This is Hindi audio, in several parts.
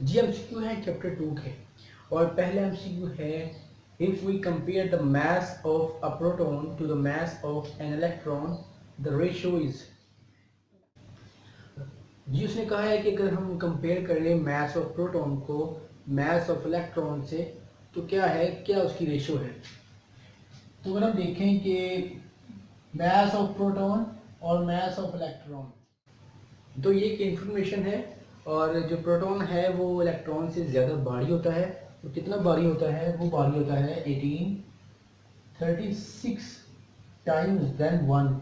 जी एमसीक्यू है चैप्टर 2 के। और पहला एमसीक्यू है, if we compare the mass of a proton to the mass of an electron the ratio is. जी उसने कहा है कि अगर हम कंपेयर कर लें मास ऑफ प्रोटॉन को मास ऑफ इलेक्ट्रॉन से तो क्या उसकी रेशियो है। तो अगर हम देखें कि मास ऑफ प्रोटॉन और मास ऑफ इलेक्ट्रॉन, तो ये एक इंफॉर्मेशन है। और जो प्रोटॉन है वो इलेक्ट्रॉन से ज़्यादा भारी होता है। तो कितना भारी होता है? वो भारी होता है 1836 टाइम्स देन वन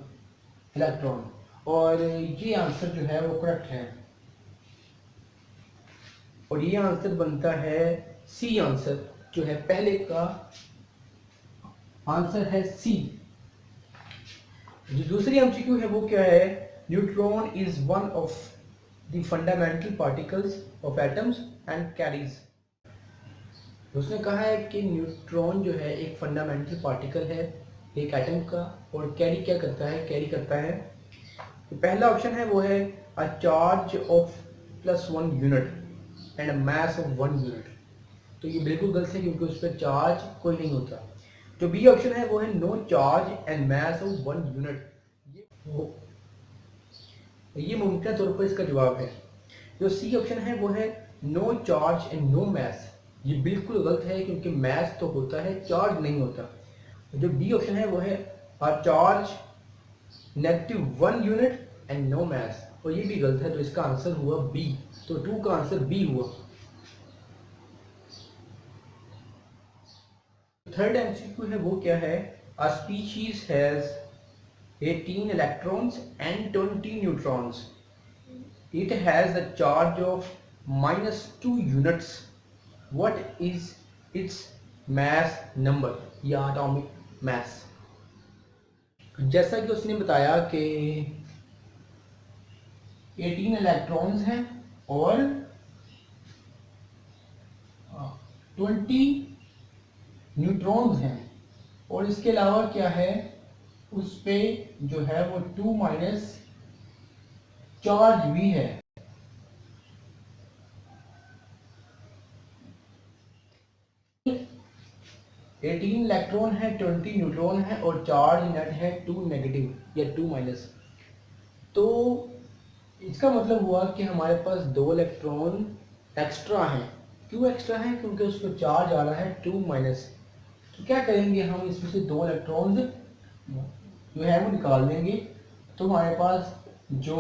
इलेक्ट्रॉन। और ये आंसर जो है वो करेक्ट है। और ये आंसर बनता है सी आंसर, जो है पहले का आंसर है सी। जो दूसरी एमसीक्यू है वो क्या है? Neutron is one of the fundamental particles of atoms and carries. उसने कहा है कि न्यूट्रॉन जो है एक फंडामेंटल पार्टिकल है एक एटम का, और कैरी क्या करता है? कैरी करता है, तो पहला ऑप्शन है वो है a charge of +1 unit and a mass of 1 unit. तो ये बिल्कुल गलत है क्योंकि उस पर चार्ज कोई नहीं होता। जो बी ऑप्शन है वो है no charge and mass of 1 unit. ये मुमकिन तौर पर इसका जवाब है। जो सी ऑप्शन है वो है no charge and no mass. ये बिल्कुल गलत है क्योंकि मैस तो होता है, चार्ज नहीं होता। जो डी ऑप्शन है वो है a charge -1 unit and no mass, और ये भी गलत है। तो इसका आंसर हुआ बी। तो 2 का आंसर बी हुआ। थर्ड एमसीक्यू है वो क्या है? A species has 18 electrons and 20 neutrons. It has a charge of -2 units. What is its mass number या atomic mass? जैसा कि उसने बताया कि 18 इलेक्ट्रॉन्स हैं और 20 न्यूट्रॉन्स हैं, और इसके अलावा क्या है, उस पे जो है वो 2 माइनस चार्ज भी है। 18 इलेक्ट्रॉन है, 20 न्यूट्रॉन है और चार्ज नेट है 2 नेगेटिव या 2 माइनस। तो इसका मतलब हुआ कि हमारे पास 2 इलेक्ट्रॉन एक्स्ट्रा हैं। क्यों एक्स्ट्रा है? क्योंकि उस पर चार्ज आ रहा है 2 माइनस। तो क्या करेंगे हम, इसमें से 2 इलेक्ट्रॉन जो है वो निकाल देंगे। तो हमारे पास जो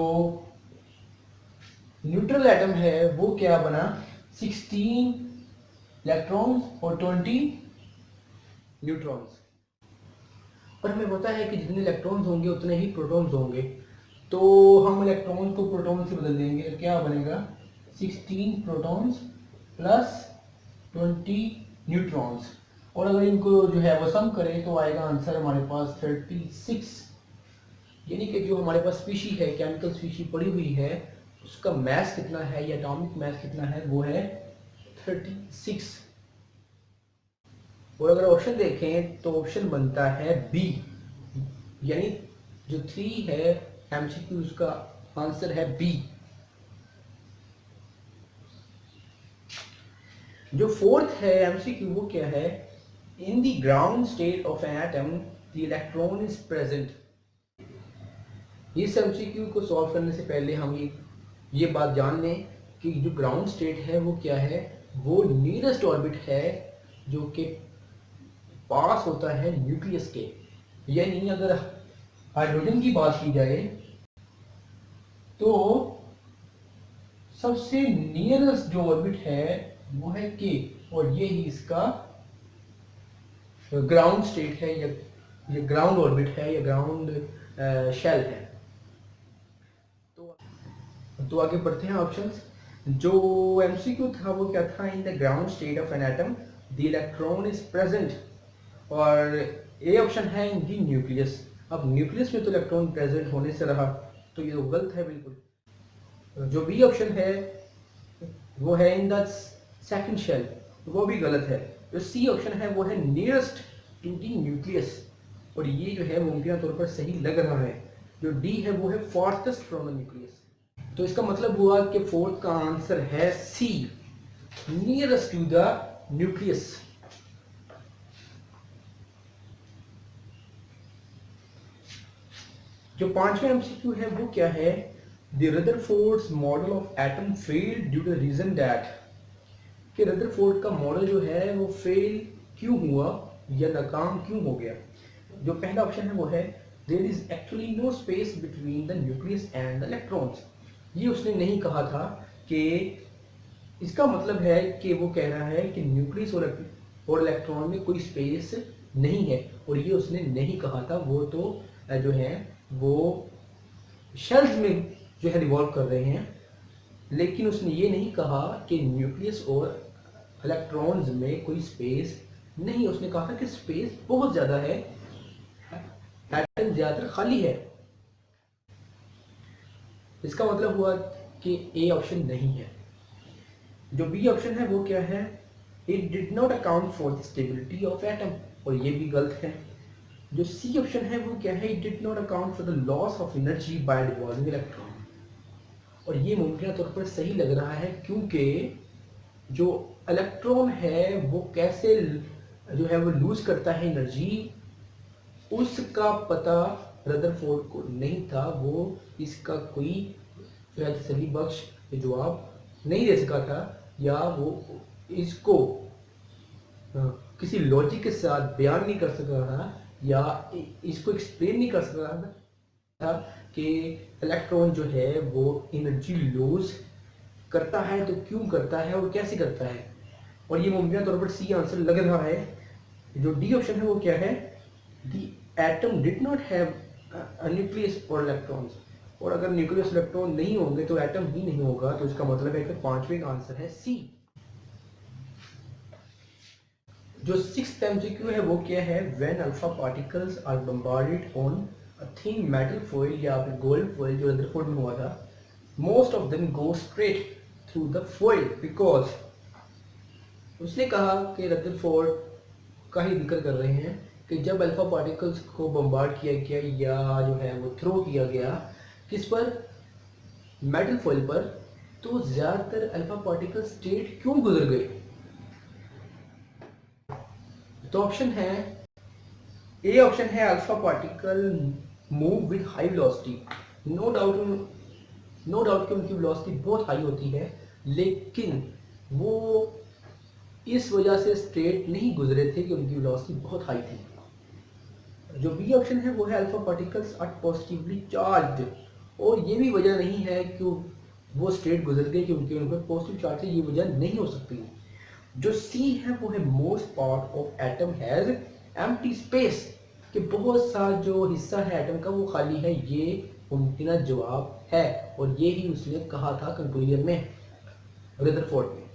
न्यूट्रल एटम है वो क्या बना? 16 इलेक्ट्रॉन्स और 20 न्यूट्रॉन्स। पर हमें पता है कि जितने इलेक्ट्रॉन्स होंगे उतने ही प्रोटॉन्स होंगे। तो हम इलेक्ट्रॉन्स को प्रोटॉन से बदल देंगे। क्या बनेगा? 16 प्रोटॉन्स प्लस 20 न्यूट्रॉन्स। और अगर इनको जो है वो सम करें तो आएगा आंसर हमारे पास 36। यानी कि जो हमारे पास स्पीशी है, केमिकल स्पीशी पड़ी हुई है, उसका मास कितना है या एटॉमिक मास कितना है? वो है 36। और अगर ऑप्शन देखें तो ऑप्शन बनता है बी, यानी जो 3 है एमसीक्यू उसका आंसर है बी। जो फोर्थ है एमसीक्यू वो क्या है? In the ground state of an atom the electron is present. इस एमसीक्यू को सॉल्व करने से पहले हम ये बात जान लें कि जो ग्राउंड स्टेट है वो क्या है? वो नियरेस्ट ऑर्बिट है जो कि पास होता है न्यूक्लियस के। यानी अगर हाइड्रोजन की बात की जाए तो सबसे नियरेस्ट जो ऑर्बिट है वो है के, और ये ही इसका ग्राउंड स्टेट है, या ये ग्राउंड ऑर्बिट है या ग्राउंड शेल है। तो आगे बढ़ते हैं ऑप्शंस। जो एमसीक्यू था वो क्या था? In the ground state of an atom the electron is present, और ए ऑप्शन है इन दी न्यूक्लियस। अब न्यूक्लियस में तो इलेक्ट्रॉन प्रेजेंट होने से रहा, तो ये तो गलत है बिल्कुल। जो बी ऑप्शन है वो है इन द सेकंड शेल, वो भी गलत है। जो सी ऑप्शन है वो है नियरेस्ट टू दी न्यूक्लियस, और ये जो है मुमकिन तौर पर सही लग रहा है। जो डी है वो है फारथेस्ट फ्रॉम द न्यूक्लियस। तो इसका मतलब हुआ कि फोर्थ का आंसर है C. Nearest to the nucleus. जो पांचवें एमसीक्यू है वो क्या है? The Rutherford's model of atom failed due to the reason that, कि रदरफोर्ड का मॉडल जो है वो फेल क्यों हुआ या नाकाम क्यों हो गया। जो पहला ऑप्शन है वो है there is actually no space between the nucleus and the electrons. ये उसने नहीं कहा था, कि इसका मतलब है कि वो कह रहा है कि न्यूक्लियस और इलेक्ट्रॉन में कोई स्पेस नहीं है, और ये उसने नहीं कहा था। वो तो जो है वो शेल्स में जो है रिवॉल्व कर रहे हैं, लेकिन उसने ये नहीं कहा कि न्यूक्लियस और इलेक्ट्रॉन्स में कोई स्पेस नहीं। उसने कहा था कि स्पेस बहुत ज़्यादा है, एटम ज़्यादातर खाली है। इसका मतलब हुआ कि ए ऑप्शन नहीं है। जो बी ऑप्शन है वो क्या है? It did not account for the stability of atom, और ये भी गलत है। जो सी ऑप्शन है वो क्या है? It did not account for the loss of energy by devolving electron, और ये मुमकिन तौर पर सही लग रहा है, क्योंकि जो इलेक्ट्रॉन है वो कैसे जो है वो लूज करता है एनर्जी, उसका पता रदरफोर्ड को नहीं था। वो इसका कोई जो है तसल्ली बख्श जवाब नहीं दे सका था, या वो इसको किसी लॉजिक के साथ बयान नहीं कर सका था, या इसको एक्सप्लेन नहीं कर सका था कि इलेक्ट्रॉन जो है वो एनर्जी लूज करता है तो क्यों करता है और कैसे करता है। और ये मुमकिन तौर पर सी आंसर लग रहा है। जो डी ऑप्शन है वो क्या है? The atom did not have nucleus और इलेक्ट्रॉन्स, और अगर न्यूक्लियस इलेक्ट्रॉन नहीं होंगे तो एटम ही नहीं होगा। तो इसका मतलब है कि पांचवें का आंसर है सी। जो सिक्स्थ एमसीक्यू है वो क्या है? When alpha particles are bombarded on a thin metal foil या फिर गोल्ड फॉइल, जो रदरफोर्ड में हुआ था, most of them go straight through the foil because, उसने कहा कि रदरफोर्ड का ही जिक्र कर रहे हैं कि जब अल्फा पार्टिकल्स को बम्बार्ड किया गया या जो है वो थ्रो किया गया किस पर? मेटल फॉइल पर, तो ज्यादातर अल्फा पार्टिकल स्टेट क्यों गुजर गए? तो ऑप्शन है ए ऑप्शन है alpha particle move with high velocity. No doubt कि उनकी वेलोसिटी बहुत हाई होती है, लेकिन वो इस वजह से स्ट्रेट नहीं गुजरे थे कि उनकी वेलोसिटी बहुत हाई थी। जो बी ऑप्शन है वो है alpha particles are positively charged, और ये भी वजह नहीं है कि वो स्ट्रेट गुजर गए क्योंकि उन पर पॉजिटिव चार्ज है, ये वजह नहीं हो सकती। जो सी है वो है most part of atom has empty space, कि बहुत सा जो हिस्सा है एटम का वो खाली है। ये मुमकिन जवाब है, और ये ही उसने कहा था कंक्लूजन में रदरफोर्ड में।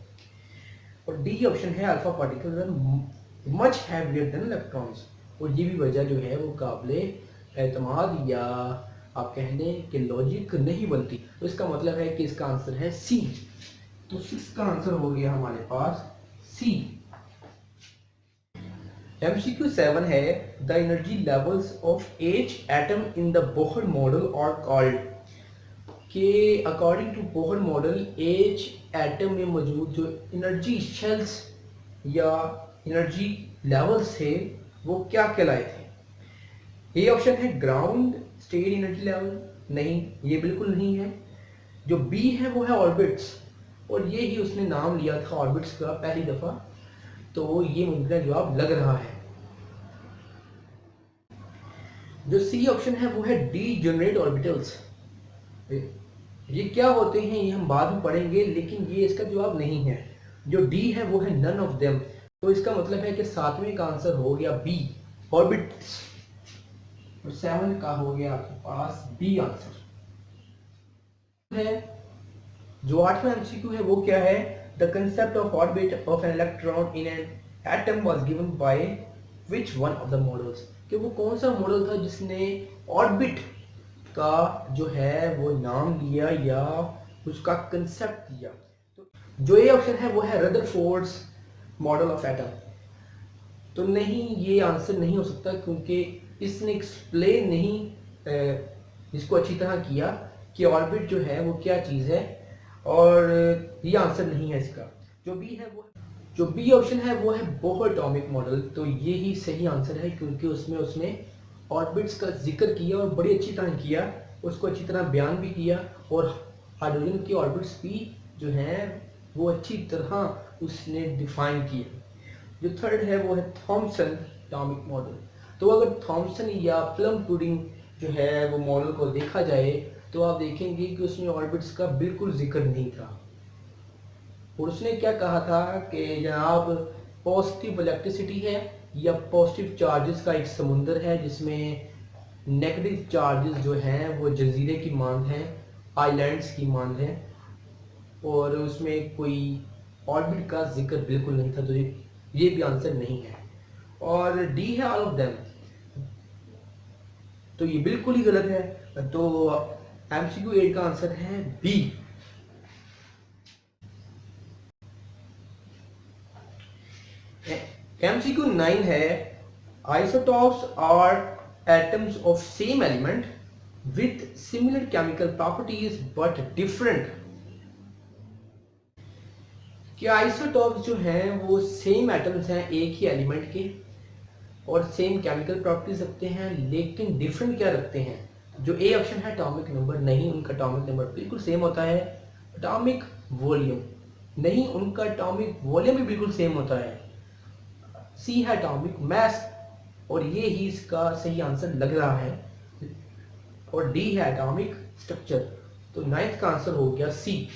और डी ऑप्शन है alpha particles much heavier than electrons, और ये भी वजह जो है वो काबिले एतमाद या आप कह लें कि लॉजिक नहीं बनती। तो इसका मतलब है कि इसका आंसर है सी। तो 6 का आंसर हो गया हमारे पास सी। MCQ 7 है the energy levels of H atom in the Bohr model are called, के according to Bohr model H atom में मौजूद जो एनर्जी शेल्स या एनर्जी लेवल्स थे वो क्या कहलाए थे? ए ऑप्शन है ग्राउंड स्टेट एनर्जी लेवल, नहीं ये बिल्कुल नहीं है। जो बी है वो है ऑर्बिट्स, और ये ही उसने नाम लिया था ऑर्बिट्स का पहली दफा, तो ये मुमकिन जवाब लग रहा है। जो सी ऑप्शन है वो है डीजेनरेट ऑर्बिटल्स। ये क्या होते हैं ये हम बाद में पढ़ेंगे, लेकिन ये इसका जवाब नहीं है। जो डी है वो है नन ऑफ देम, तो इसका मतलब है कि 7वें का आंसर हो गया बी ऑर्बिट्स, और 7 का हो गया आपके पास बी आंसर है। जो 8वां एमसीक्यू है वो क्या है? The concept of orbit of an electron in an atom was given by which one of the models, कि वो कौन सा मॉडल था जिसने ऑर्बिट का जो है वो नाम लिया या उसका कंसेप्ट दिया। तो जो ए ऑप्शन है वो है रदरफोर्ड्स मॉडल ऑफ एटम। तो नहीं, ये आंसर नहीं हो सकता, क्योंकि इसने एक्सप्लेन नहीं इसको अच्छी तरह किया कि ऑर्बिट जो है वो क्या चीज़ है, और ये आंसर नहीं है इसका। जो बी ऑप्शन है वो है बोहर एटॉमिक मॉडल। तो ये ही सही आंसर है, क्योंकि उसमें उसने ऑर्बिट्स का जिक्र किया और बड़ी अच्छी तरह किया, उसको अच्छी तरह बयान भी किया, और हाइड्रोजन की ऑर्बिट्स भी जो हैं वो अच्छी तरह उसने डिफाइन किया। जो थर्ड है वो है थॉमसन एटॉमिक मॉडल। तो अगर थॉमसन या प्लम पुडिंग जो है वो मॉडल को देखा जाए तो आप देखेंगे कि उसमें ऑर्बिट्स का बिल्कुल जिक्र नहीं था, और उसने क्या कहा था कि जनाब पॉजिटिव इलेक्ट्रिसिटी है या पॉजिटिव चार्जेस का एक समुंदर है जिसमें नेगेटिव चार्जेस जो हैं वो जजीरे की मांद हैं, आइलैंड्स की मांद हैं, और उसमें कोई ऑर्बिट का जिक्र बिल्कुल नहीं था। तो ये भी आंसर नहीं है। और डी है ऑल ऑफ देम, तो ये बिल्कुल ही गलत है। तो एमसीक्यू 8 का आंसर है बी। एमसीक्यू 9 है isotopes are atoms of same element with similar chemical properties but different. क्या आइसोटॉप्स जो हैं वो सेम एटम्स हैं एक ही एलिमेंट के, और सेम केमिकल प्रॉपर्टीज रखते हैं, लेकिन डिफरेंट क्या रखते हैं? जो ए ऑप्शन है एटॉमिक नंबर, नहीं, उनका एटॉमिक नंबर बिल्कुल सेम होता है। एटॉमिक वॉल्यूम, नहीं, उनका एटॉमिक वॉल्यूम भी बिल्कुल सेम होता है। सी है एटॉमिक मास, और ये ही इसका सही आंसर लग रहा है। और डी है एटॉमिक स्ट्रक्चर। तो 9th का आंसर हो गया सी।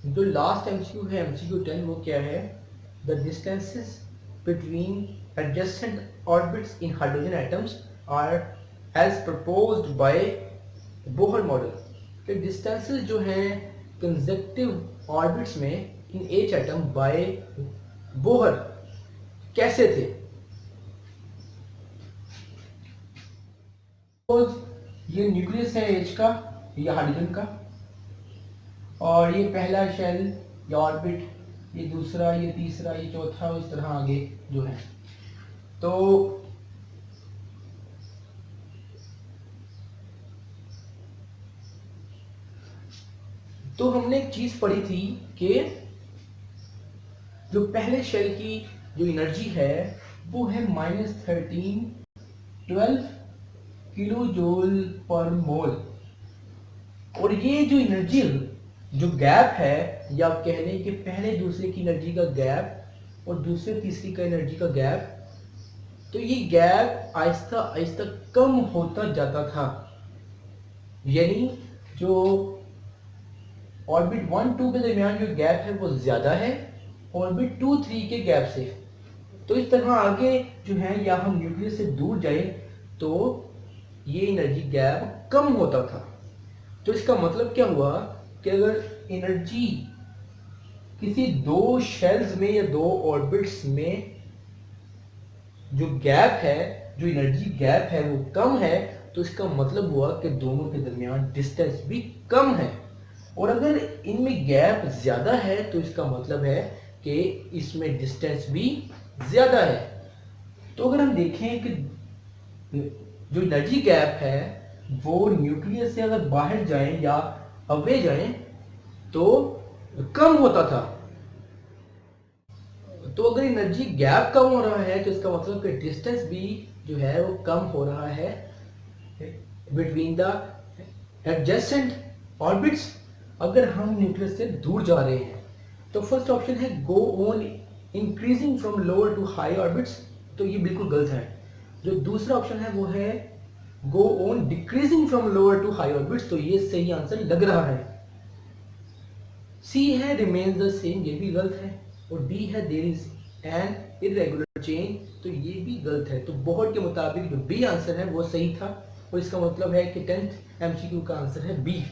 जो लास्ट एमसीक्यू है एमसीक्यू 10, वो क्या है? The distances between adjacent orbits in hydrogen atoms are as proposed by Bohr model. कि डिस्टेंसेस जो हैं कंसेक्टिव ऑर्बिट्स में in H atom by Bohr कैसे थे? ये न्यूक्लियस है एच का या हाइड्रोजन का, और ये पहला शेल या ऑर्बिट, ये दूसरा, ये तीसरा, ये चौथा, इस तरह आगे जो है। तो हमने एक चीज पढ़ी थी कि जो पहले शेल की जो एनर्जी है वो है -12 किलो जूल पर मोल, और ये जो एनर्जी जो गैप है, या आप कह लें कि पहले दूसरे की एनर्जी का गैप और दूसरे तीसरी का एनर्जी का गैप, तो ये गैप आहिस्ता आहिस्ता कम होता जाता था। यानी जो ऑर्बिट 1-2 के दरमियान जो गैप है वो ज्यादा है ऑर्बिट 2-3 के गैप से। तो इस तरह आगे जो है, या हम न्यूक्लियस से दूर जाए तो ये एनर्जी गैप कम होता था। तो इसका मतलब क्या हुआ कि अगर एनर्जी किसी दो शेल्स में या दो ऑर्बिट्स में जो गैप है, जो एनर्जी गैप है वो कम है, तो इसका मतलब हुआ कि दोनों के दरमियान डिस्टेंस भी कम है। और अगर इनमें गैप ज्यादा है तो इसका मतलब है कि इसमें डिस्टेंस भी ज्यादा है। तो अगर हम देखें कि जो एनर्जी गैप है वो न्यूक्लियस से अगर बाहर जाएं या अवे जाएं तो कम होता था। तो अगर एनर्जी गैप कम हो रहा है तो इसका मतलब कि डिस्टेंस भी जो है वो कम हो रहा है बिटवीन द एडजेसेंट ऑर्बिट्स, अगर हम न्यूक्लियस से दूर जा रहे हैं। तो फर्स्ट ऑप्शन है go on increasing from lower to high orbits, तो ये बिल्कुल गलत है। जो दूसरा ऑप्शन है वो है go on decreasing from lower to high orbits, तो ये सही आंसर लग रहा है। सी है रिमेन्स द सेम, ये भी गलत है। और डी है there is an irregular change, तो ये भी गलत है। तो बोहर के मुताबिक जो बी आंसर है वो सही था, और इसका मतलब है कि 10th एमसीक्यू का आंसर है बी।